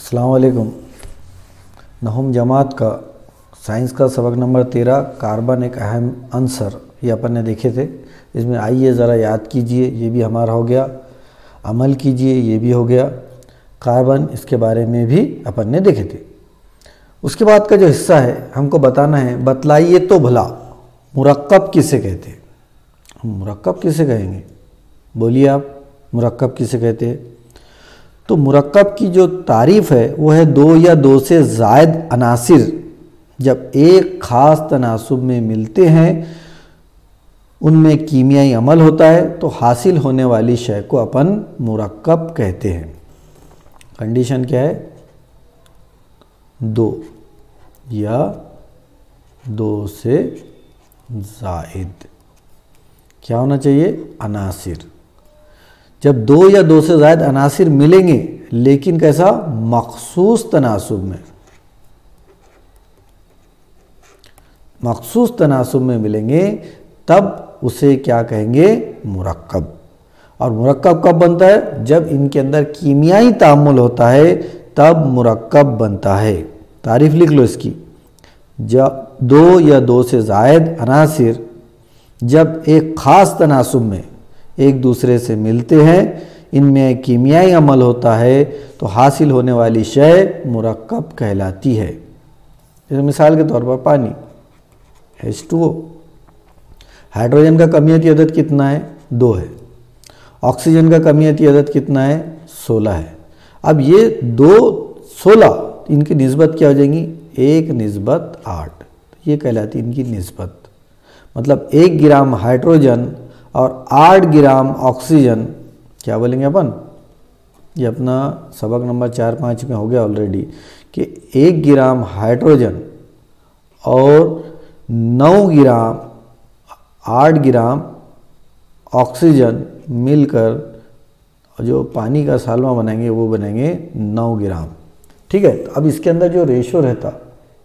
अस्सलाम वालेकुम। नहुम जमात का साइंस का सबक नंबर 13 कार्बन एक अहम अंसर, ये अपन ने देखे थे। इसमें आइए ज़रा याद कीजिए, ये भी हमारा हो गया। अमल कीजिए, ये भी हो गया। कार्बन, इसके बारे में भी अपन ने देखे थे। उसके बाद का जो हिस्सा है हमको बताना है, बतलाइए तो भला मुरक्कब किसे कहते हैं। हम मुरक्कब किसे कहेंगे, बोलिए आप, मुरक्कब किसे कहते हैं। तो मुरक्कब की जो तारीफ़ है वो है दो या दो से ज़ायद अनासिर जब एक ख़ास तनासुब में मिलते हैं, उनमें कीमियाई अमल होता है तो हासिल होने वाली शय को अपन मुरक्कब कहते हैं। कंडीशन क्या है, दो या दो से ज़ायद क्या होना चाहिए, अनासिर। जब दो या दो से ज़ायद अनासिर मिलेंगे, लेकिन कैसा, मखसूस तनासुब में, मखसूस तनासुब में मिलेंगे, तब उसे क्या कहेंगे, मुरक्कब। और मुरक्कब कब बनता है, जब इनके अंदर कीमियाई तामुल होता है तब मुरक्कब बनता है। तारीफ लिख लो इसकी, जब दो या दो से ज़ायद अनासिर जब एक ख़ास तनासुब में एक दूसरे से मिलते हैं, इनमें कीमियाई अमल होता है तो हासिल होने वाली शय मुरक्कब कहलाती है। जैसे मिसाल के तौर पर पानी H2O, हाइड्रोजन का कमियती अदद कितना है, 2 है। ऑक्सीजन का कमियती अदद कितना है, 16 है। अब ये 2 16 इनकी निस्बत क्या हो जाएंगी, 1:8। ये कहलाती इनकी निस्बत। मतलब 1 ग्राम हाइड्रोजन और 8 ग्राम ऑक्सीजन, क्या बोलेंगे अपन, ये अपना सबक नंबर 4-5 में हो गया ऑलरेडी, कि 1 ग्राम हाइड्रोजन और 9 ग्राम 8 ग्राम ऑक्सीजन मिलकर जो पानी का सालमा बनाएंगे वो बनाएंगे 9 ग्राम। ठीक है। तो अब इसके अंदर जो रेशो रहता,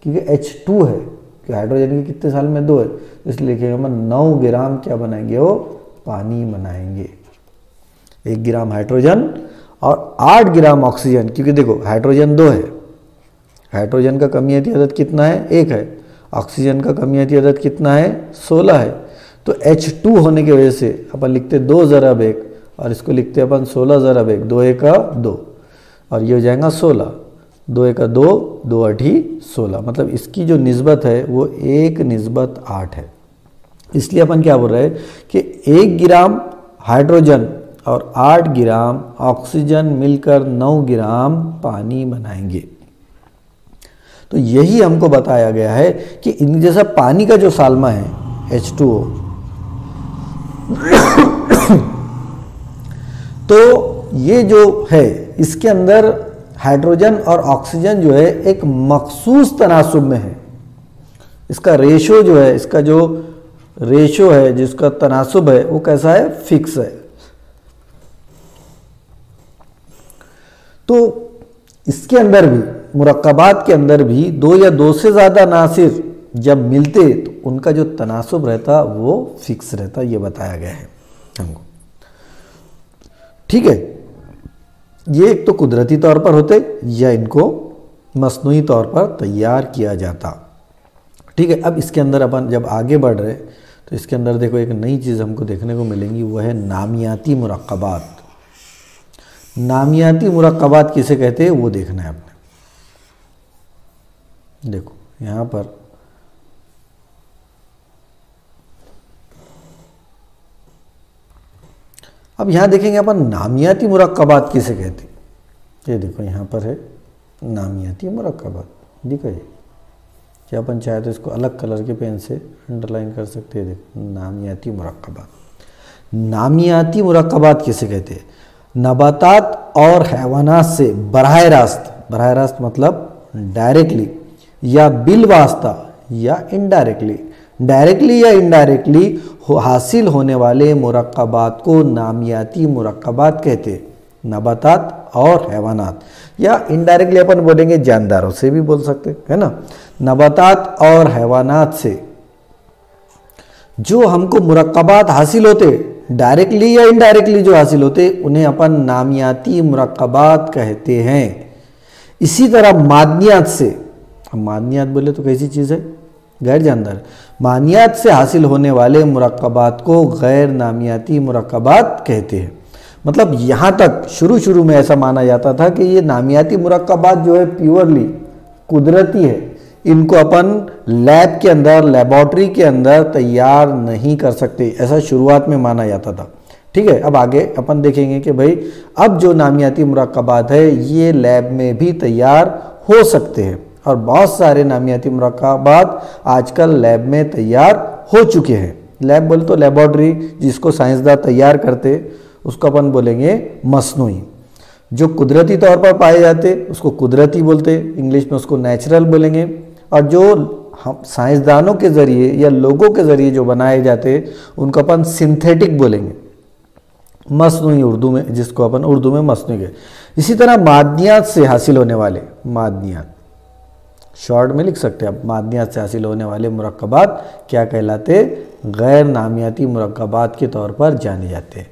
क्योंकि H2 है, कि हाइड्रोजन के कितने साल में 2 है, इसलिए लिखेंगे हम 9 ग्राम क्या बनाएंगे, वो पानी बनाएंगे। 1 ग्राम हाइड्रोजन और 8 ग्राम ऑक्सीजन, क्योंकि देखो हाइड्रोजन 2 है, हाइड्रोजन का कमियती अदद कितना है, 1 है। ऑक्सीजन का कमियती अदद कितना है, 16 है। तो H2 होने की वजह से अपन लिखते 2 ज़रब 1 और इसको लिखते अपन 16 ज़रब 1, 2 1 2, और ये हो जाएगा 16, 2 1 2, 2 8 16। मतलब इसकी जो निस्बत है वो 1:8 है। इसलिए अपन क्या बोल रहे हैं कि 1 ग्राम हाइड्रोजन और 8 ग्राम ऑक्सीजन मिलकर 9 ग्राम पानी बनाएंगे। तो यही हमको बताया गया है कि इन जैसा पानी का जो सालमा है H2O, तो ये जो है इसके अंदर हाइड्रोजन और ऑक्सीजन जो है एक मखसूस तनासुब में है। इसका रेशो जो है, इसका जो रेशो है, जिसका तनासुब है, वो कैसा है, फिक्स है। तो इसके अंदर भी, मुरक्कबात के अंदर भी 2 या 2 से ज़्यादा अनासिर जब मिलते तो उनका जो तनासुब रहता वो फिक्स रहता, ये बताया गया है हमको। ठीक है। ये एक तो कुदरती तौर पर होते या इनको मसनूई तौर पर तैयार किया जाता। ठीक है। अब इसके अंदर अपन जब आगे बढ़ रहे तो इसके अंदर देखो एक नई चीज़ हमको देखने को मिलेंगी, वो है नामियाती मुरक्कबात। नामियाती मुरक्कबात किसे कहते हैं वो देखना है आपने। देखो यहाँ पर अब यहाँ देखेंगे अपन नामियाती मुरक्कबात किसे कहते हैं। ये देखो यहाँ पर है नामियाती मुरक्कबात, देखो ये क्या, अपन चाहे तो इसको अलग कलर के पेन से अंडरलाइन कर सकते हैं। देखो नामियाती मुरक्कबात। नामियाती मुरक्कबात किसे कहते हैं, नबातात और हैवानात से बराह रास्त मतलब डायरेक्टली या बिल वास्ता या इनडायरेक्टली, डायरेक्टली या इनडायरेक्टली हासिल होने वाले मुरक्कबात को नामियाती मुरक्कबात कहते हैं। नबातात और हैवानात, या इनडायरेक्टली अपन बोलेंगे जानदारों से भी बोल सकते है ना। नबातात और हैवानात से जो हमको मुरक्कबात हासिल होते, डायरेक्टली या इनडायरेक्टली जो हासिल होते, उन्हें अपन नामियाती मुरक्कबात कहते हैं। इसी तरह मादनियात से, अब मादनियात बोले तो कैसी चीज़ है, गैर जानदार, मादनियात से हासिल होने वाले मुरक्कबात को गैर नामियाती मुरक्कबात कहते हैं। मतलब यहाँ तक शुरू में ऐसा माना जाता था कि ये नामियाती मुरक्कबात जो है प्योरली कुदरती है, इनको अपन लैब के अंदर, लेबॉर्ट्री के अंदर तैयार नहीं कर सकते, ऐसा शुरुआत में माना जाता था। ठीक है, अब आगे अपन देखेंगे कि भाई अब जो नामियाती मुरक्कबात है ये लैब में भी तैयार हो सकते हैं, और बहुत सारे नामियाती मुरक्कबात आजकल लैब में तैयार हो चुके हैं। लैब बोले तो लेबॉर्ट्री, जिसको साइंसदान तैयार करते उसको अपन बोलेंगे मसनूई। जो कुदरती तौर पर पाए जाते उसको कुदरती बोलते, इंग्लिश में उसको नेचुरल बोलेंगे, और जो हम साइंसदानों के ज़रिए या लोगों के ज़रिए जो बनाए जाते उनको अपन सिंथेटिक बोलेंगे, मसनूई उर्दू में, जिसको अपन उर्दू में मसनूई कहते। इसी तरह मादनियात से हासिल होने वाले, मादनियात शॉर्ट में लिख सकते हैं आप, मादनियात से हासिल होने वाले मुरक्कबात क्या कहलाते, गैर नामियाती मुरक्कबात के तौर पर जाने जाते हैं।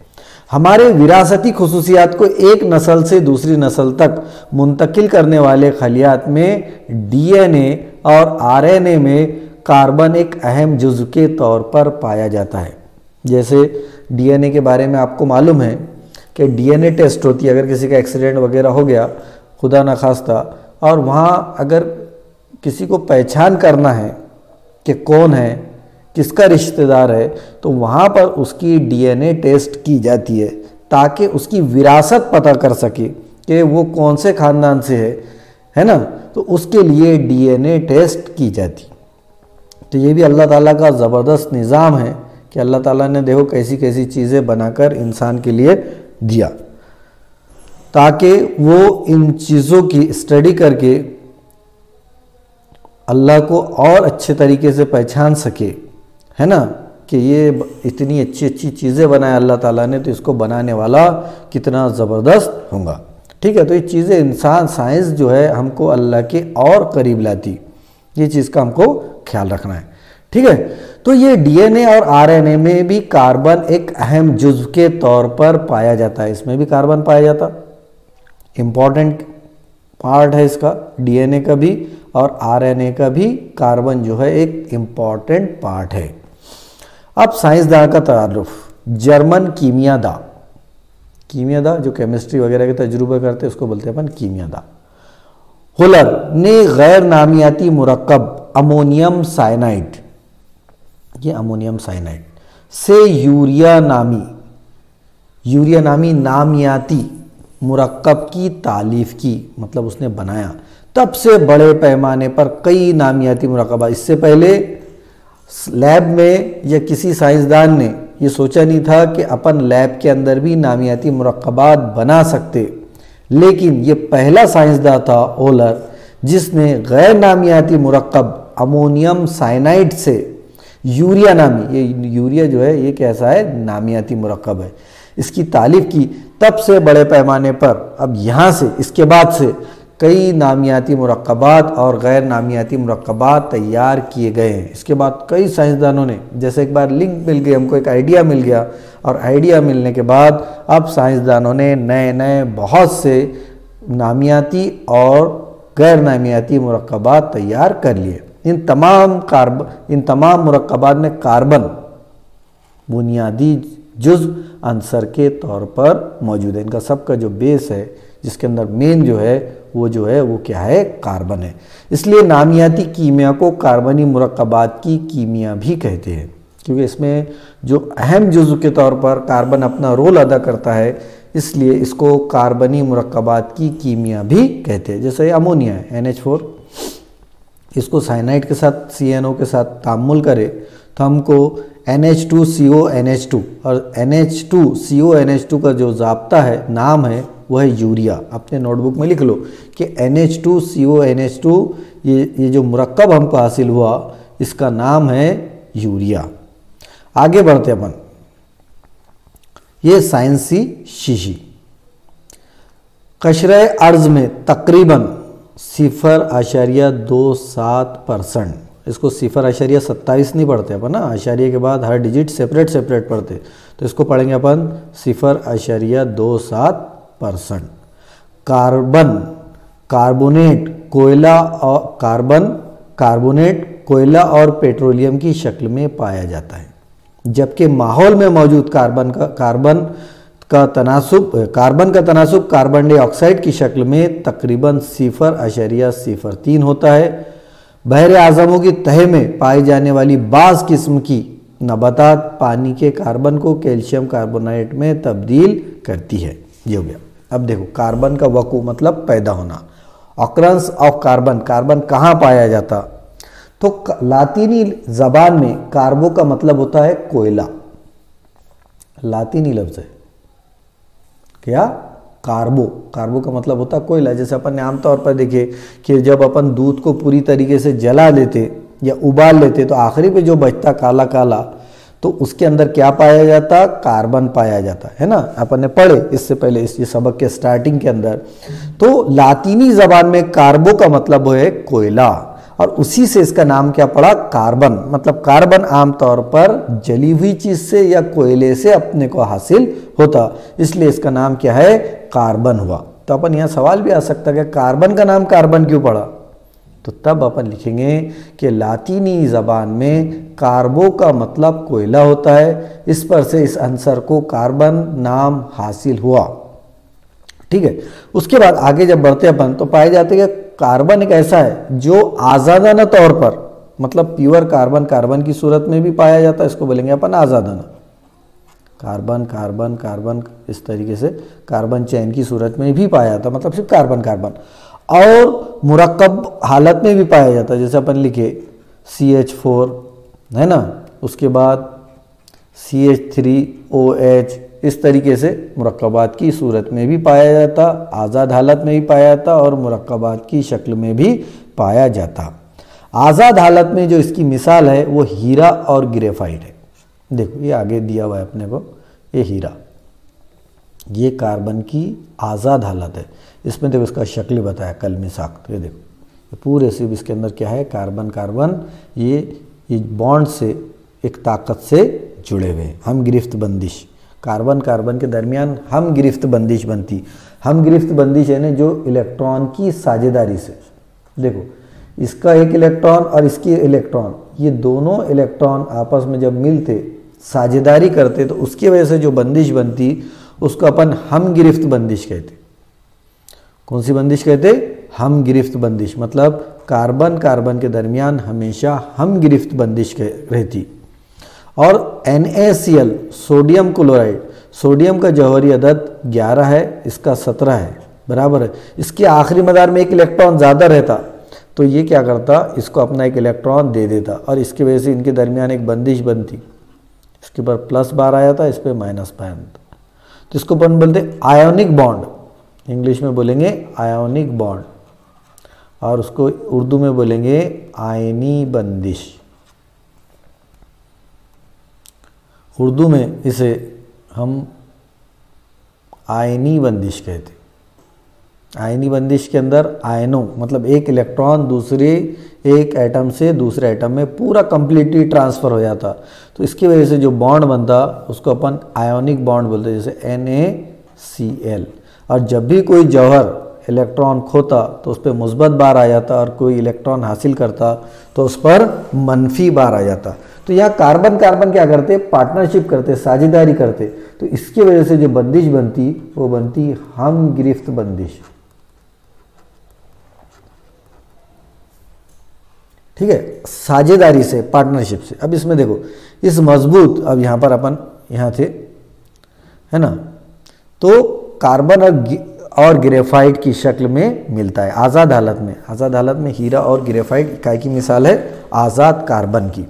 हमारे विरासती खुसूसियात को एक नस्ल से दूसरी नस्ल तक मुंतकिल करने वाले खलियात में डीएनए और आरएनए में कार्बन एक अहम जुज़्व के तौर पर पाया जाता है। जैसे डीएनए के बारे में आपको मालूम है कि डीएनए टेस्ट होती है, अगर किसी का एक्सीडेंट वगैरह हो गया खुदा न खास्ता, और वहाँ अगर किसी को पहचान करना है कि कौन है, किसका रिश्तेदार है, तो वहाँ पर उसकी डीएनए टेस्ट की जाती है ताकि उसकी विरासत पता कर सके कि वो कौन से ख़ानदान से है ना, तो उसके लिए डीएनए टेस्ट की जाती। तो ये भी अल्लाह ताला का ज़बरदस्त निज़ाम है कि अल्लाह ताला ने देखो कैसी कैसी चीज़ें बनाकर इंसान के लिए दिया, ताकि वो इन चीज़ों की स्टडी करके अल्लाह को और अच्छे तरीके से पहचान सके, है ना, कि ये इतनी अच्छी अच्छी चीज़ें बनाए अल्लाह ताला ने, तो इसको बनाने वाला कितना ज़बरदस्त होगा। ठीक है, तो ये चीज़ें इंसान साइंस जो है हमको अल्लाह के और करीब लाती, ये चीज़ का हमको ख्याल रखना है। ठीक है, तो ये डीएनए और आरएनए में भी कार्बन एक अहम जुज़्व के तौर पर पाया जाता है, इसमें भी कार्बन पाया जाता, इम्पॉर्टेंट पार्ट है इसका, डीएनए का भी और आरएनए का भी कार्बन जो है एक इम्पॉर्टेंट पार्ट है। अब साइंसदान का तारुफ, जर्मन कीमियादा जो केमिस्ट्री वगैरह के तजुर्बे करते हैं उसको बोलते हैं अपन कीमियादा। हुलर ने गैर नामियाती मुरक्कब अमोनियम साइनाइड, ये अमोनियम साइनाइड से यूरिया नामी नामियाती मुरक्कब की तालीफ की, मतलब उसने बनाया। तब से बड़े पैमाने पर कई नामियाती मुरक्कबा, इससे पहले लैब में या किसी साइंसदान ने ये सोचा नहीं था कि अपन लैब के अंदर भी नामियाती मुरक्कबात बना सकते, लेकिन ये पहला साइंसदान था ओलर जिसने गैर नामियाती मुरक्कब अमोनियम साइनाइड से यूरिया नामी, ये यूरिया जो है ये कैसा है, नामियाती मुरक्कब है, इसकी तालीफ की। तब से बड़े पैमाने पर अब यहाँ से इसके बाद से कई नामियाती मुरक्कबात और गैर नामियाती मुरक्कबात तैयार किए गए हैं। इसके बाद कई साइंसदानों ने, जैसे एक बार लिंक मिल गई हमको, एक आइडिया मिल गया, और आइडिया मिलने के बाद अब साइंसदानों ने नए नए बहुत से नामियाती और गैर नामियाती मुरक्कबात तैयार कर लिए। इन तमाम मुरक्कबात में कार्बन बुनियादी जुज़्व अंसर के तौर पर मौजूद है। इनका सबका जो बेस है, जिसके अंदर मेन जो है वो क्या है, कार्बन है। इसलिए नामियाती कीमिया को कार्बनी मुरक्कबात की कीमिया भी कहते हैं, क्योंकि इसमें जो अहम जुज़्व के तौर पर कार्बन अपना रोल अदा करता है, इसलिए इसको कार्बनी मुरक्कबात की कीमिया भी कहते हैं। जैसे अमोनिया है NH4, इसको साइनाइड के साथ CNO के साथ तामुल करे तो हमको NH2CONH2, और NH2CONH2 का जो ज़ाब्ता है, नाम है, वो है यूरिया। अपने नोटबुक में लिख लो कि NH2CONH2 ये जो मुरक्कब हमको हासिल हुआ इसका नाम है यूरिया। आगे बढ़ते अपन, ये साइंसी शीशी कशरे अर्ज में तकरीबन 0.27%, इसको 0.27 नहीं पढ़ते अपन ना, आशारिया के बाद हर डिजिट सेपरेट सेपरेट पढ़ते, तो इसको पढ़ेंगे अपन 0.27%। कार्बोनेट कोयला और कार्बोनेट कोयला और पेट्रोलियम की शक्ल में पाया जाता है, जबकि माहौल में मौजूद कार्बन का तनासुब कार्बन डाइऑक्साइड की शक्ल में तकरीबन 0.03 होता है। बहरे आज़मों की तह में पाई जाने वाली बाज़ किस्म की नबातात पानी के कार्बन को कैल्शियम कार्बोनेट में तब्दील करती है। ये हो गया। अब देखो, कार्बन का वकू मतलब पैदा होना, ऑकरेंस ऑफ कार्बन, कार्बन कहाँ पाया जाता? तो लातीनी जबान में कार्बो का मतलब होता है कोयला, लातीनी लफ्ज है क्या? कार्बो, कार्बो का मतलब होता है कोयला। जैसे अपन ने आमतौर पर देखे कि जब अपन दूध को पूरी तरीके से जला लेते या उबाल लेते तो आखिरी पे जो बचता काला काला, तो उसके अंदर क्या पाया जाता? कार्बन पाया जाता है ना। अपन ने पढ़े इससे पहले इस सबक के स्टार्टिंग के अंदर। तो लातीनी जबान में कार्बो का मतलब है कोयला, और उसी से इसका नाम क्या पड़ा? कार्बन। मतलब कार्बन आमतौर पर जली हुई चीज से या कोयले से अपने को हासिल होता, इसलिए इसका नाम क्या है? कार्बन हुआ। तो अपन यहाँ सवाल भी आ सकता है कि कार्बन का नाम कार्बन क्यों पड़ा? तो तब अपन लिखेंगे कि लातीनी जबान में कार्बो का मतलब कोयला होता है, इस पर से इस आंसर को कार्बन नाम हासिल हुआ। ठीक है। उसके बाद आगे जब बढ़ते अपन तो पाए जाते हैं कि कार्बन एक ऐसा है जो आज़ादाना तौर पर, मतलब प्योर कार्बन, कार्बन की सूरत में भी पाया जाता है, इसको बोलेंगे अपन आज़ादाना। कार्बन कार्बन कार्बन इस तरीके से कार्बन चैन की सूरत में भी पाया जाता, मतलब सिर्फ कार्बन कार्बन। और मुरक्कब हालत में भी पाया जाता है, जैसे अपन लिखे CH4 है ना, उसके बाद CH3OH, इस तरीके से मुरक्कबात की सूरत में भी पाया जाता, आज़ाद हालत में भी पाया जाता और मुरक्कबात की शक्ल में भी पाया जाता। आज़ाद हालत में जो इसकी मिसाल है वो हीरा और ग्रेफाइट है। देखो ये आगे दिया हुआ है अपने को, ये हीरा, ये कार्बन की आज़ाद हालत है। इसमें देखो इसका शक्ल बताया कलमी साख्त, ये देखो पूरे सिर्फ इसके अंदर क्या है? कार्बन कार्बन, ये बॉन्ड से एक ताकत से जुड़े हुए हैं, हम गिरफ्त बंदिश, कार्बन कार्बन के दरमियान हम गिरफ्त बंदिश बनती। हम गिरफ्त बंदिश है ना जो इलेक्ट्रॉन की साझेदारी से, देखो इसका एक इलेक्ट्रॉन और इसकी इलेक्ट्रॉन, ये दोनों इलेक्ट्रॉन आपस में जब मिलते साझेदारी करते तो उसकी वजह से जो बंदिश बनती उसको अपन हम गिरफ्त बंदिश कहते। कौन सी बंदिश कहते? हम गिरफ्त बंदिश। मतलब कार्बन कार्बन के दरमियान हमेशा हम गिरफ्त बंदिश रहती। और NaCl सोडियम क्लोराइड, सोडियम का जौहरी अदद 11 है, इसका 17 है, बराबर है। इसके आखिरी मदार में एक इलेक्ट्रॉन ज़्यादा रहता तो ये क्या करता? इसको अपना एक इलेक्ट्रॉन दे देता और इसकी वजह से इनके दरमियान एक बंदिश बनती। इसके ऊपर प्लस बार आया था, इस पर माइनस बार आता, तो इसको अपन बोलते आयोनिक बॉन्ड, इंग्लिश में बोलेंगे आयोनिक बॉन्ड, और उसको उर्दू में बोलेंगे आयनी बंदिश। उर्दू में इसे हम आयनी बंदिश कहते। आयनी बंदिश के अंदर आयनों मतलब एक इलेक्ट्रॉन दूसरे एक एटम से दूसरे एटम में पूरा कंप्लीटली ट्रांसफ़र हो जाता, तो इसकी वजह से जो बॉन्ड बनता उसको अपन आयोनिक बॉन्ड बोलते हैं, जैसे NaCl। और जब भी कोई जौहर इलेक्ट्रॉन खोता तो उस पर मुस्बत बार आ जाता और कोई इलेक्ट्रॉन हासिल करता तो उस पर मनफी बार आ जाता। तो यहाँ कार्बन कार्बन क्या करते? पार्टनरशिप करते, साझेदारी करते, तो इसकी वजह से जो बंदिश बनती वो बनती हम गिरफ्त बंदिश। ठीक है, साझेदारी से, पार्टनरशिप से। अब इसमें देखो इस मजबूत, अब यहाँ पर अपन यहाँ थे है ना, तो कार्बन और ग्रेफाइट की शक्ल में मिलता है आज़ाद हालत में। आज़ाद हालत में हीरा और ग्रेफाइट इकाई की मिसाल है आज़ाद कार्बन की।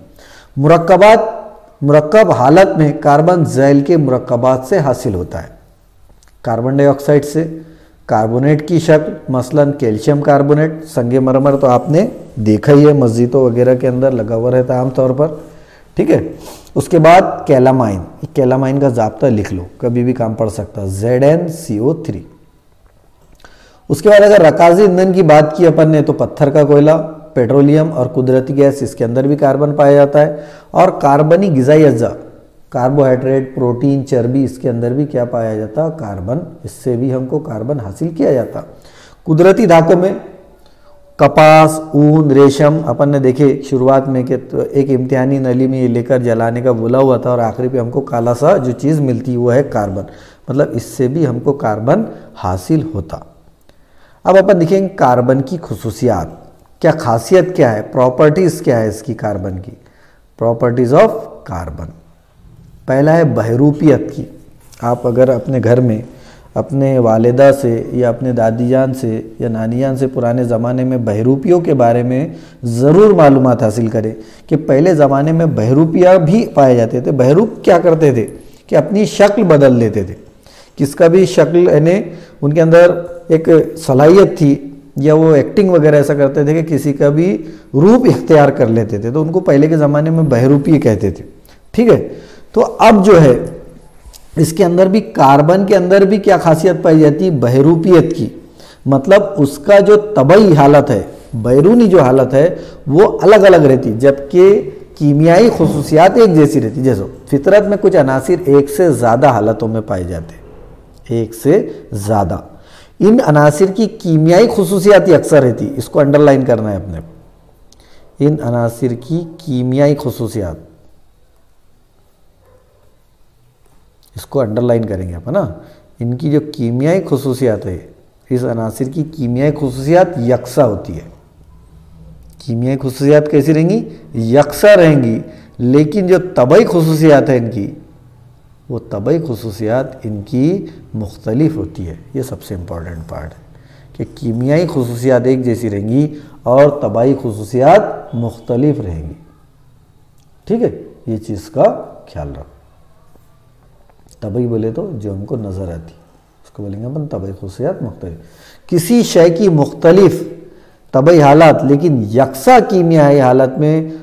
मुरक्कब हालत में कार्बन जैल के मुरक्कबात से हासिल होता है, कार्बन डाइऑक्साइड से। कार्बोनेट की शक्ल मसलन कैल्शियम कार्बोनेट, संगमरमर तो आपने देखा ही है, मस्जिदों वगैरह के अंदर लगा हुआ रहता है आमतौर पर। ठीक है, उसके बाद कैलामाइन, कैलामाइन का जाब्ता लिख लो, कभी भी काम पड़ सकता, ZnCO3। उसके बाद अगर रकाजी ईंधन की बात की अपन ने तो पत्थर का कोयला, पेट्रोलियम और कुदरती गैस, इसके अंदर भी कार्बन पाया जाता है। और कार्बनी ग़िज़ाई अज्जा, कार्बोहाइड्रेट, प्रोटीन, चर्बी, इसके अंदर भी क्या पाया जाता? कार्बन। इससे भी हमको कार्बन हासिल किया जाता। कुदरती धातु में कपास, ऊन, रेशम अपन ने देखे शुरुआत में कि तो एक इम्तिहानी नली में ये लेकर जलाने का बोला हुआ था और आखिरी पे हमको काला सा जो चीज़ मिलती वो है कार्बन, मतलब इससे भी हमको कार्बन हासिल होता। अब अपन देखेंगे कार्बन की खुसूसियात, क्या खासियत क्या है, प्रॉपर्टीज़ क्या है इसकी कार्बन की, प्रॉपर्टीज़ ऑफ कार्बन। पहला है बहरूपियत की। आप अगर अपने घर में अपने वालिदा से या अपने दादी जान से या नानी जान से पुराने ज़माने में बहरूपियों के बारे में ज़रूर मालूमात हासिल करें कि पहले ज़माने में बहरूपिया भी पाए जाते थे। बहरूप क्या करते थे कि अपनी शक्ल बदल लेते थे, किसका भी शक्ल यानी उनके अंदर एक सलाहियत थी या वो एक्टिंग वगैरह ऐसा करते थे कि किसी का भी रूप इख्तियार कर लेते थे, तो उनको पहले के ज़माने में बहरूपी कहते थे। ठीक है, तो अब जो है इसके अंदर भी कार्बन के अंदर भी क्या खासियत पाई जाती है, बहरूपियत की, मतलब उसका जो तबई हालत है, बैरूनी जो हालत है वो अलग अलग रहती, जबकि कीमियाई खुसूसियात एक जैसी रहती। जैसे फितरत में कुछ अनासिर एक से ज़्यादा हालतों में पाए जाते हैं, एक से ज़्यादा। इन अनासिर की कीमियाई खुसूसियात ही अक्सर रहती, इसको अंडरलाइन करना है अपने को। इन अनासिर की कीमियाई खुसूसियात, इसको अंडरलाइन करेंगे अपन ना। इनकी जो कीमियाई खुसूसियात है, इस अनासिर की कीमियाई खुसूसियात यकसा होती है। कीमियाई खुसूसियात कैसी रहेंगी, यकसा रहेंगी, लेकिन जो तबई खुसूसियात है इनकी, वो तबई खुसूसियात इनकी मुख्तलिफ होती है। ये सबसे इम्पॉर्टेंट पार्ट है कि कीमियाई खुसूसियात एक जैसी रहेंगी और तबाई खुसूसियात मुख्तलिफ रहेंगी। ठीक है, ये चीज़ का ख्याल रखो। तबई बोले तो जो हमको नज़र आती, उसको बोलेंगे अपन तबई खुसूसियात मुख्तलिफ। किसी शय की मुख्तलिफ तबई हालात लेकिन यकसा कीमियाई हालत में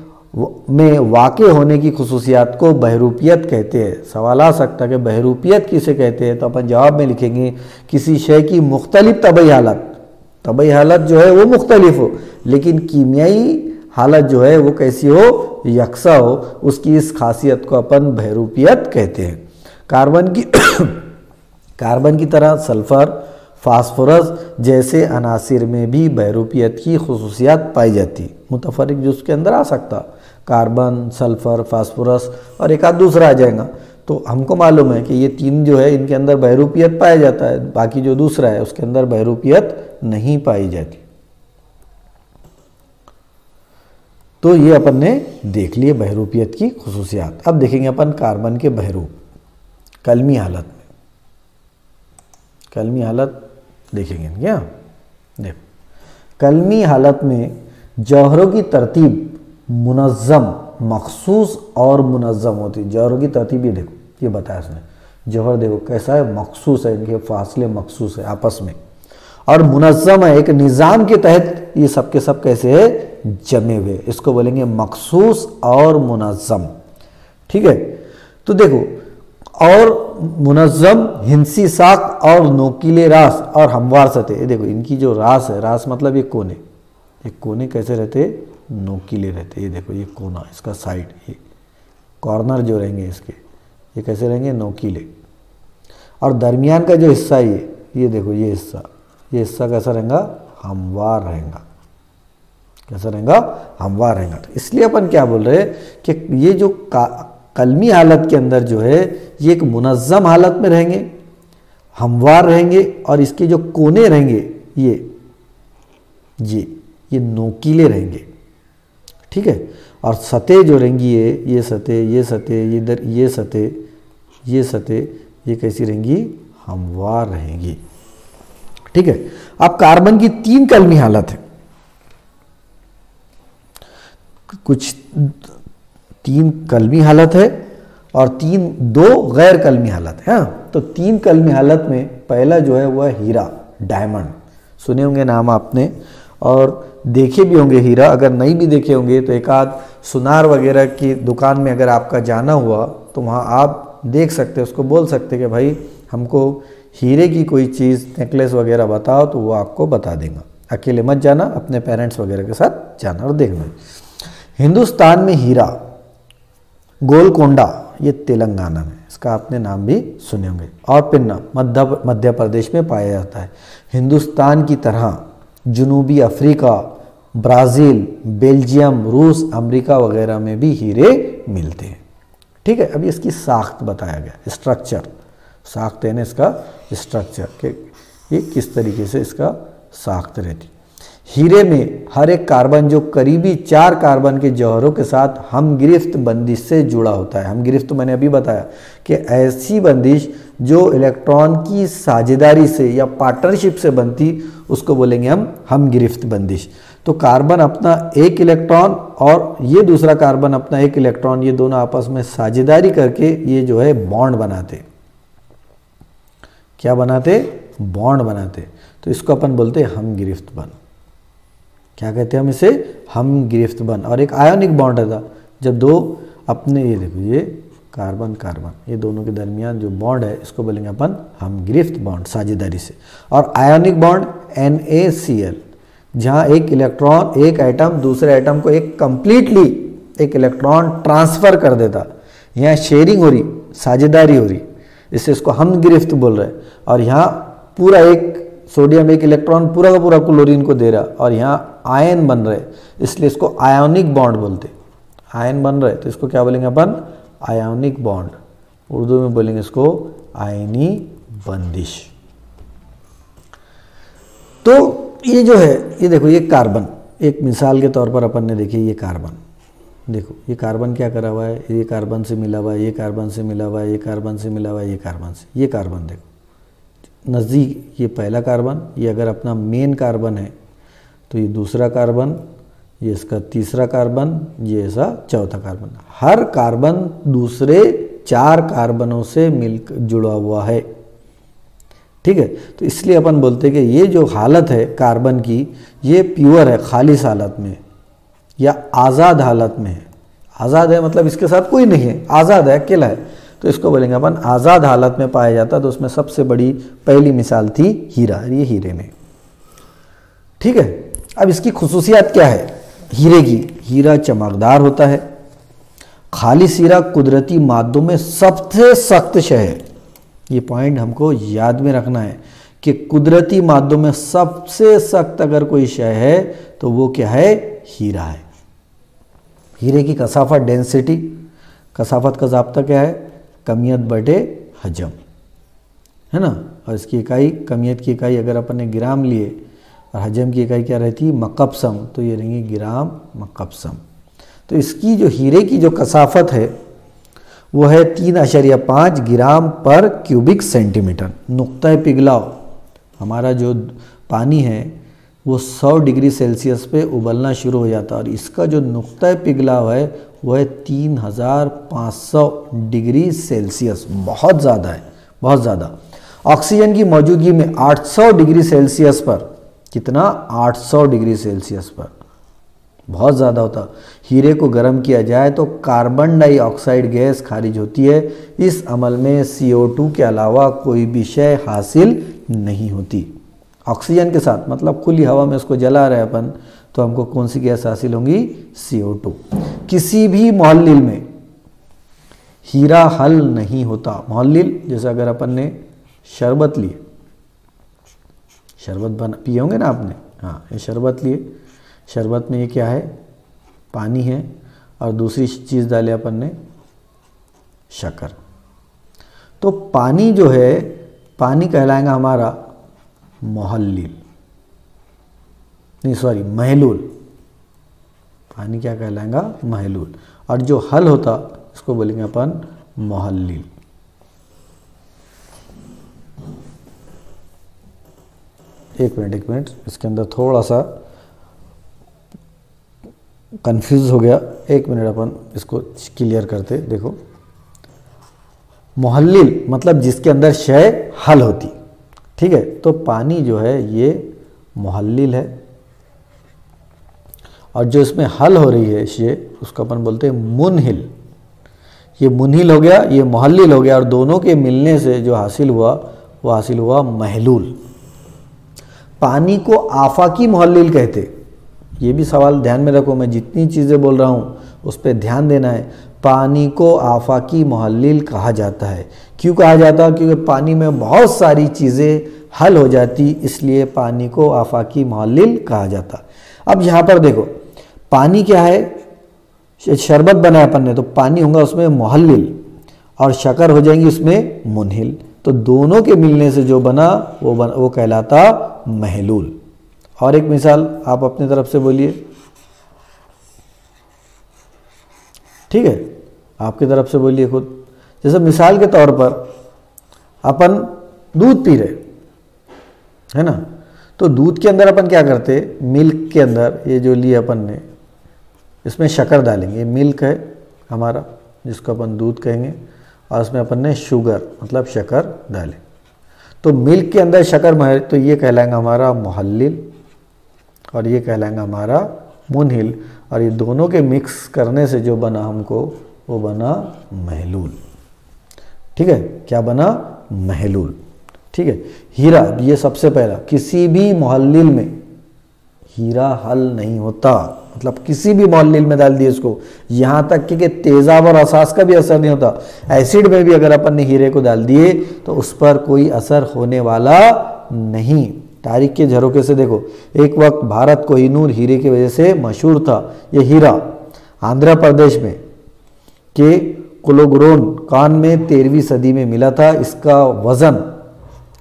वाक़े होने की खुसूसियात को बहरूपियत कहते हैं। सवाल आ सकता है कि बहरूपियत किसे कहते हैं, तो अपन जवाब में लिखेंगे किसी शय की मुख्तलिफ तबई हालत, तबई हालत जो है वो मुख्तलिफ हो लेकिन कीमियाई हालत जो है वो कैसी हो, यकसा हो, उसकी इस खासियत को अपन बहरूपियत कहते हैं। कार्बन की तरह सल्फर, फास्फोरस जैसे अनासिर में भी बहरूपियत की खुसूसियात पाई जाती। मुतफरिक जो उसके अंदर आ सकता, कार्बन, सल्फर, फास्फोरस और एक आध दूसरा आ जाएगा, तो हमको मालूम है कि ये तीन जो है इनके अंदर बहरूपियत पाया जाता है, बाकी जो दूसरा है उसके अंदर बहरूपियत नहीं पाई जाती। तो ये अपन ने देख लिए बहरूपियत की खुसूसियात। अब देखेंगे अपन कार्बन के बहरूप कलमी हालत में। कलमी हालत देखेंगे क्या, देखो कलमी हालत में जौहरों की तरतीब मुनज़्ज़म, मखसूस और मुनज़्ज़म होती है। जौहरों की तरतीब ये देखो, ये बताया उसने, जौहर देखो कैसा है, मखसूस है, इनके फासले मखसूस है आपस में, और मुनज़्ज़म है, एक निज़ाम के तहत ये सब के सब कैसे है, जमे हुए। इसको बोलेंगे मखसूस और मुनज़्ज़म। ठीक है, तो देखो और मुनज़्ज़म, हिंसी साख और नोकीले रास और हमवार सतह। ये देखो इनकी जो रास है, रास मतलब ये कोने कैसे रहते, नोकीले रहते। ये देखो ये कोना, इसका साइड, ये कॉर्नर जो रहेंगे इसके, ये कैसे रहेंगे, नोकीले। और दरमियान का जो हिस्सा ये देखो ये हिस्सा कैसा रहेगा, हमवार रहेगा। कैसा रहेगा, हमवार रहेगा। तो इसलिए अपन क्या बोल रहे हैं कि ये जो कलमी हालत के अंदर जो है ये एक मुनज़्ज़म हालत में रहेंगे, हमवार रहेंगे, और इसके जो कोने रहेंगे ये नोकीले रहेंगे। ठीक है, और सतह जो रहेंगी ये सतह, ये सतह ये कैसी रहेंगी, हमवार रहेंगी। ठीक है, अब कार्बन की तीन कलमी हालत है, कुछ तीन कलमी हालत है और दो गैर कलमी हालत है। हाँ, तो तीन कलमी हालत में पहला जो है वह हीरा, डायमंड। सुने होंगे नाम आपने और देखे भी होंगे हीरा, अगर नहीं भी देखे होंगे तो एक आध सुनार वगैरह की दुकान में अगर आपका जाना हुआ तो वहाँ आप देख सकते, उसको बोल सकते कि भाई हमको हीरे की कोई चीज़, नेकलेस वगैरह बताओ, तो वो आपको बता देगा। अकेले मत जाना, अपने पेरेंट्स वगैरह के साथ जाना और देखना। हिंदुस्तान में हीरा, गोलकोंडा, ये तेलंगाना में, इसका आपने नाम भी सुने होंगे। और पिन्ना मध्य प्रदेश में पाया जाता है। हिंदुस्तान की तरह जनूबी अफ्रीका, ब्राज़ील, बेल्जियम, रूस, अमेरिका वगैरह में भी हीरे मिलते हैं। ठीक है, अभी इसकी साख्त बताया गया, स्ट्रक्चर। साख्त है ना इसका स्ट्रक्चर के ये किस तरीके से इसका साख्त रहती। हीरे में हर एक कार्बन जो करीबी 4 कार्बन के जौहरों के साथ हम गिरफ्त बंदिश से जुड़ा होता है। हम गिरफ्त तो मैंने अभी बताया कि ऐसी बंदिश जो इलेक्ट्रॉन की साझेदारी से या पार्टनरशिप से बनती, उसको बोलेंगे हम गिरफ्त बंदिश। तो कार्बन अपना एक इलेक्ट्रॉन और ये दूसरा कार्बन अपना एक इलेक्ट्रॉन, ये दोनों आपस में साझेदारी करके ये जो है बॉन्ड बनाते। क्या बनाते? बॉन्ड बनाते। तो इसको अपन बोलते हैं हम गिरफ्त बंध। क्या कहते हैं हम इसे? हम गिरफ्त बंध। और एक आयोनिक बॉन्ड रहता, जब दो अपने, ये देखो ये कार्बन कार्बन, ये दोनों के दरमियान जो बॉन्ड है इसको बोलेंगे अपन हम गिरफ्त बॉन्ड, साझेदारी से। और आयोनिक बॉन्ड NaCl, जहाँ एक इलेक्ट्रॉन, एक एटम दूसरे एटम को एक कंप्लीटली एक इलेक्ट्रॉन ट्रांसफर कर देता। यहाँ शेयरिंग हो रही, साझेदारी हो रही, इससे इसको हम गिरफ्त बोल रहे हैं। और यहाँ पूरा एक सोडियम एक इलेक्ट्रॉन पूरा का पूरा क्लोरीन को दे रहा, और यहाँ आयन बन रहे, इसलिए इसको आयोनिक बॉन्ड बोलते। आयन बन रहे तो इसको क्या बोलेंगे अपन? Ionic bond. उर्दू में बोलेंगे इसको आयनी बंदिश। तो ये जो है, ये देखो ये कार्बन, एक मिसाल के तौर पर अपन ने देखी, ये कार्बन देखो, ये कार्बन क्या करा हुआ है, ये कार्बन से मिला हुआ है, ये कार्बन से मिला हुआ है, ये कार्बन से मिला हुआ है, ये कार्बन से, ये कार्बन देखो नज़दीक, ये पहला कार्बन, ये अगर अपना मेन कार्बन है तो ये दूसरा कार्बन, ये इसका तीसरा कार्बन, ये ऐसा चौथा कार्बन। हर कार्बन दूसरे 4 कार्बनों से मिलकर जुड़ा हुआ है। ठीक है, तो इसलिए अपन बोलते हैं कि ये जो हालत है कार्बन की, ये प्योर है, खालिस हालत में या आज़ाद हालत में है। आज़ाद है मतलब इसके साथ कोई नहीं है, आज़ाद है, अकेला है, तो इसको बोलेंगे अपन आज़ाद हालत में पाया जाता। तो उसमें सबसे बड़ी पहली मिसाल थी हीरा, ये हीरे में। ठीक है, अब इसकी खुसूसियात क्या है हीरे की? हीरा चमकदार होता है। खालिस हीरा कुदरती मादों में सबसे सख्त शय है। ये पॉइंट हमको याद में रखना है कि कुदरती मादों में सबसे सख्त अगर कोई शय है तो वो क्या है? हीरा है। हीरे की कसाफत, डेंसिटी, कसाफत का ज़ाब्ता क्या है? कमियत बटे हजम, है ना। और इसकी इकाई, कमियत की इकाई अगर अपन ने ग्राम लिए और हजम की इकाई क्या रहती है? मकबसम, तो ये रहेंगे ग्राम मकबसम। तो इसकी जो हीरे की जो कसाफत है वो है 3.5 ग्राम पर क्यूबिक सेंटीमीटर। नुक्ता पिघलाव, हमारा जो पानी है वो 100 डिग्री सेल्सियस पे उबलना शुरू हो जाता है, और इसका जो नुक्ता पिघलाव है वो है 3500 डिग्री सेल्सियस। बहुत ज़्यादा है, बहुत ज़्यादा। ऑक्सीजन की मौजूदगी में 800 डिग्री सेल्सियस पर, कितना? 800 डिग्री सेल्सियस पर, बहुत ज़्यादा होता। हीरे को गर्म किया जाए तो कार्बन डाइऑक्साइड गैस खारिज होती है। इस अमल में CO2 के अलावा कोई भी शय हासिल नहीं होती। ऑक्सीजन के साथ, मतलब खुली हवा में उसको जला रहे अपन, तो हमको कौन सी गैस हासिल होंगी? CO2। किसी भी मोहल्लिल में हीरा हल नहीं होता। मोहल्लिल जैसे अगर अपन ने शरबत लिए, शरबत पिए होंगे ना आपने, हाँ, ये शरबत लिए, शरबत में ये क्या है? पानी है, और दूसरी चीज़ डाले अपन ने शक्कर। तो पानी जो है, पानी कहलाएगा हमारा मोहल्लिल, नहीं सॉरी महलूल। पानी क्या कहलाएगा? महलूल। और जो हल होता इसको बोलेंगे अपन मोहल्लिल। एक मिनट, इसके अंदर थोड़ा सा कंफ्यूज हो गया, एक मिनट अपन इसको क्लियर करते। देखो, मोहल्लिल मतलब जिसके अंदर शय हल होती। ठीक है, तो पानी जो है ये मोहल्लिल है, और जो इसमें हल हो रही है शय, उसको अपन बोलते हैं मुनहिल। ये मुनहिल हो गया, ये मोहल्लिल हो गया, और दोनों के मिलने से जो हासिल हुआ वो हासिल हुआ महलूल। पानी को आफाकी मोहल्लिल कहते। ये भी सवाल ध्यान में रखो, मैं जितनी चीज़ें बोल रहा हूँ उस पर ध्यान देना है। पानी को आफाकी मुहल्लिल कहा जाता है। क्यों कहा जाता है? क्योंकि पानी में बहुत सारी चीज़ें हल हो जाती, इसलिए पानी को आफाकी मुहल्लिल कहा जाता। अब यहाँ पर देखो, पानी क्या है? शरबत बनाया अपन ने, तो पानी होगा उसमें मुहल्लिल और शक्कर हो जाएंगी उसमें मुनहिल, तो दोनों के मिलने से जो बना वो कहलाता महलूल। और एक मिसाल आप अपनी तरफ से बोलिए, ठीक है, आपकी तरफ से बोलिए खुद। जैसे मिसाल के तौर पर अपन दूध पी रहे है ना, तो दूध के अंदर अपन क्या करते, मिल्क के अंदर ये जो लिए अपन ने, इसमें शक्कर डालेंगे। मिल्क है हमारा जिसको अपन दूध कहेंगे, और उसमें अपन ने शुगर मतलब शक्कर डाले, तो मिल्क के अंदर शक्कर तो ये कहलाएगा हमारा मुहल्लिल और ये कहलाएगा हमारा मुनहिल, और ये दोनों के मिक्स करने से जो बना हमको वो बना महलूल। ठीक है, क्या बना? महलूल। ठीक है, हीरा, ये सबसे पहला, किसी भी मुहल्लिल में हीरा हल नहीं होता, मतलब किसी भी मुहल्लिल में डाल दिए इसको, यहाँ तक कि तेजाब और असास का भी असर नहीं होता। एसिड में भी अगर अपन ने हीरे को डाल दिए तो उस पर कोई असर होने वाला नहीं। तारीख के झरोके से देखो, एक वक्त भारत कोहिनूर हीरे की वजह से मशहूर था। ये हीरा आंध्र प्रदेश में के कोलोगोरोन कान में 13वीं सदी में मिला था। इसका वज़न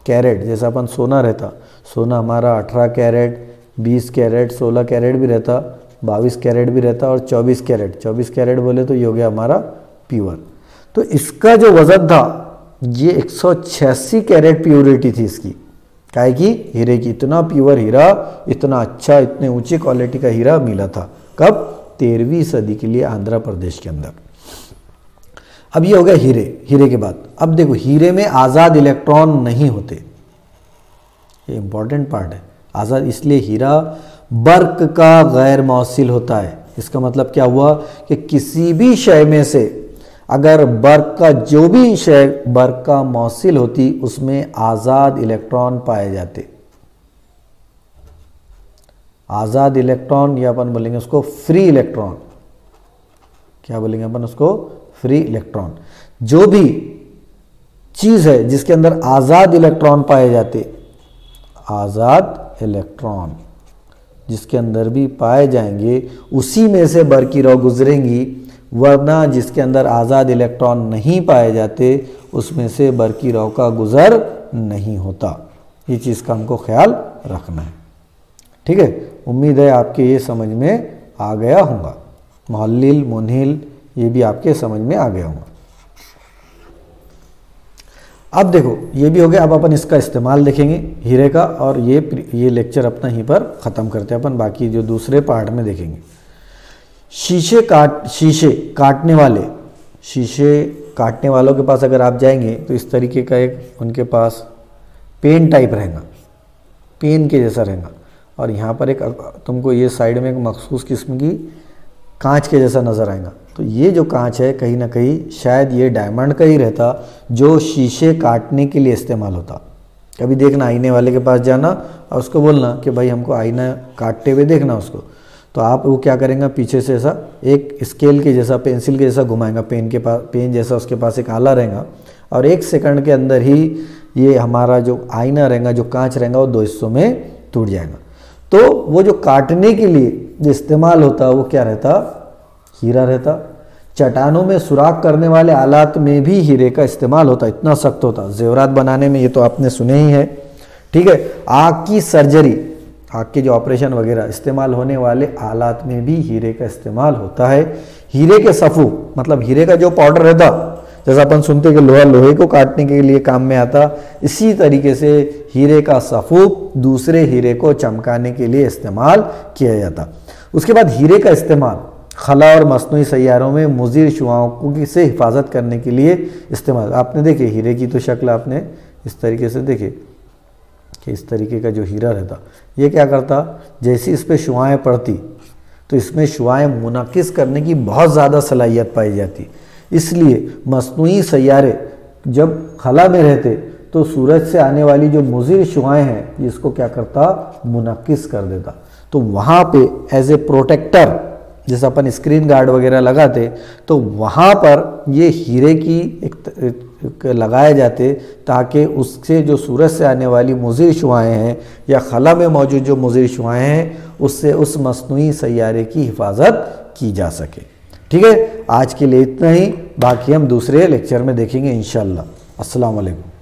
कैरेट, जैसा अपन सोना रहता, सोना हमारा 18 कैरेट, 20 कैरेट, 16 कैरेट भी रहता, 22 कैरेट भी रहता और 24 कैरेट। 24 कैरेट बोले तो ये हो गया हमारा प्योर। तो इसका जो वज़न था ये 186 कैरेट प्योरिटी थी इसकी। काहे की? हीरे की। इतना प्योर हीरा, इतना अच्छा, इतने ऊंची क्वालिटी का हीरा मिला था। कब? 13वीं सदी के लिए आंध्र प्रदेश के अंदर। अब ये हो गया हीरे। हीरे के बाद अब देखो, हीरे में आज़ाद इलेक्ट्रॉन नहीं होते, ये इंपॉर्टेंट पार्ट है। आज़ाद इसलिए हीरा बर्क का गैर मौसिल होता है। इसका मतलब क्या हुआ कि किसी भी शय में से अगर बर्क का जो भी शय बर्क का मौसिल होती उसमें आज़ाद इलेक्ट्रॉन पाए जाते। आज़ाद इलेक्ट्रॉन या अपन बोलेंगे उसको फ्री इलेक्ट्रॉन। क्या बोलेंगे अपन उसको? Free electron. जो भी चीज है जिसके अंदर आज़ाद इलेक्ट्रॉन पाए जाते, आज़ाद इलेक्ट्रॉन जिसके अंदर भी पाए जाएंगे उसी में से बर्क की रॉ गुजरेंगी, वरना जिसके अंदर आज़ाद इलेक्ट्रॉन नहीं पाए जाते उसमें से बर्क की रॉ का गुजर नहीं होता। ये चीज़ का हमको ख्याल रखना है। ठीक है, उम्मीद है आपके ये समझ में आ गया होगा। मुहल्लिल, मुनहिल, ये भी आपके समझ में आ गया होगा। अब देखो, ये भी हो गया। अब अपन इसका इस्तेमाल देखेंगे हीरे का, और ये लेक्चर अपना यहीं पर ख़त्म करते हैं अपन। बाकी जो दूसरे पार्ट में देखेंगे। शीशे काटने वालों के पास अगर आप जाएंगे तो इस तरीके का एक उनके पास पेन टाइप रहेगा, पेन के जैसा रहेगा, और यहाँ पर एक तुमको ये साइड में एक मखसूस किस्म की कांच के जैसा नज़र आएगा। तो ये जो कांच है कहीं ना कहीं शायद ये डायमंड का ही रहता जो शीशे काटने के लिए इस्तेमाल होता। कभी देखना, आईने वाले के पास जाना और उसको बोलना कि भाई हमको आईना काटते हुए देखना उसको, तो आप वो क्या करेंगे, पीछे से ऐसा एक स्केल के जैसा, पेंसिल के जैसा घुमाएगा, पेन के पास, पेन जैसा उसके पास एक आला रहेगा, और 1 सेकंड के अंदर ही ये हमारा जो आईना रहेगा, जो कांच रहेगा, वो 2 हिस्सों में टूट जाएगा। तो वो जो काटने के लिए जो इस्तेमाल होता वो क्या रहता? हीरा रहता। चट्टानों में सुराख करने वाले आलात में भी हीरे का इस्तेमाल होता, इतना सख्त होता। जेवरात बनाने में ये तो आपने सुने ही है। ठीक है, आँख की सर्जरी, आँख के जो ऑपरेशन वगैरह इस्तेमाल होने वाले आलात में भी हीरे का इस्तेमाल होता है। हीरे के सफ़ू, मतलब हीरे का जो पाउडर रहता, जैसा अपन सुनते कि लोहा लोहे को काटने के लिए काम में आता, इसी तरीके से हीरे का सफ़ूक दूसरे हीरे को चमकाने के लिए इस्तेमाल किया जाता। उसके बाद हीरे का इस्तेमाल खला और मस्नूई सैयारों में मुज़िर शुआओं से हिफाजत करने के लिए इस्तेमाल। आपने देखे हीरे की तो शक्ल आपने इस तरीके से देखे कि इस तरीके का जो हीरा रहता, ये क्या करता, जैसी इस पर शुआएँ पड़ती तो इसमें शुआएँ मुनक्किस करने की बहुत ज़्यादा सलाहियत पाई जाती। इसलिए मस्नूई सैयारे जब खला में रहते तो सूरज से आने वाली जो मुज़िर शुआएँ हैं इसको क्या करता, मुनक्किस कर देता। तो वहाँ पे एज ए प्रोटेक्टर जैसे अपन स्क्रीन गार्ड वगैरह लगाते तो वहाँ पर ये हीरे की एक लगाए जाते ताकि उससे जो सूरज से आने वाली मुज़िर शुआएँ हैं या खला में मौजूद जो मुज़िर शुआएँ हैं उससे उस मस्नूई सैयारे की हिफाजत की जा सके। ठीक है, आज के लिए इतना ही, बाकी हम दूसरे लेक्चर में देखेंगे इंशाअल्लाह। अस्सलाम वालेकुम।